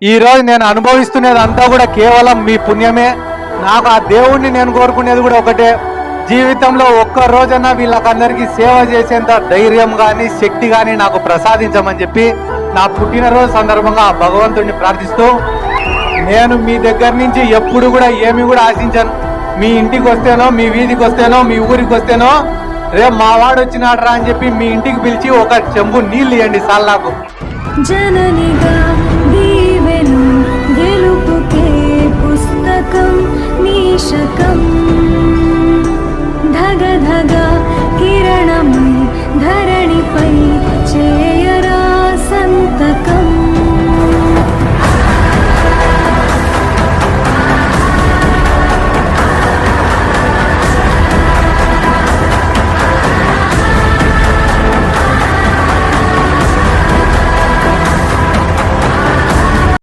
ఈ రోజు నేను అనుభవిస్తున్నది అంతా కూడా కేవలం మీ పుణ్యమే. నాకు ఆ దేవుణ్ణి నేను కోరుకునేది కూడా ఒకటే, జీవితంలో ఒక్క రోజన్నా వీళ్ళకందరికీ సేవ చేసేంత ధైర్యం కానీ శక్తి కానీ నాకు ప్రసాదించమని చెప్పి నా పుట్టినరోజు సందర్భంగా ఆ భగవంతుడిని ప్రార్థిస్తూ, నేను మీ దగ్గర నుంచి ఎప్పుడు కూడా ఏమి కూడా ఆశించాను. మీ ఇంటికి వస్తేనో, మీ వీధికి వస్తేనో, మీ ఊరికి వస్తేనో, రేపు మా వాడు వచ్చినాడు రా అని చెప్పి మీ ఇంటికి పిలిచి ఒక చెంబు నీళ్ళు ఇవ్వండి సార్ నాకు.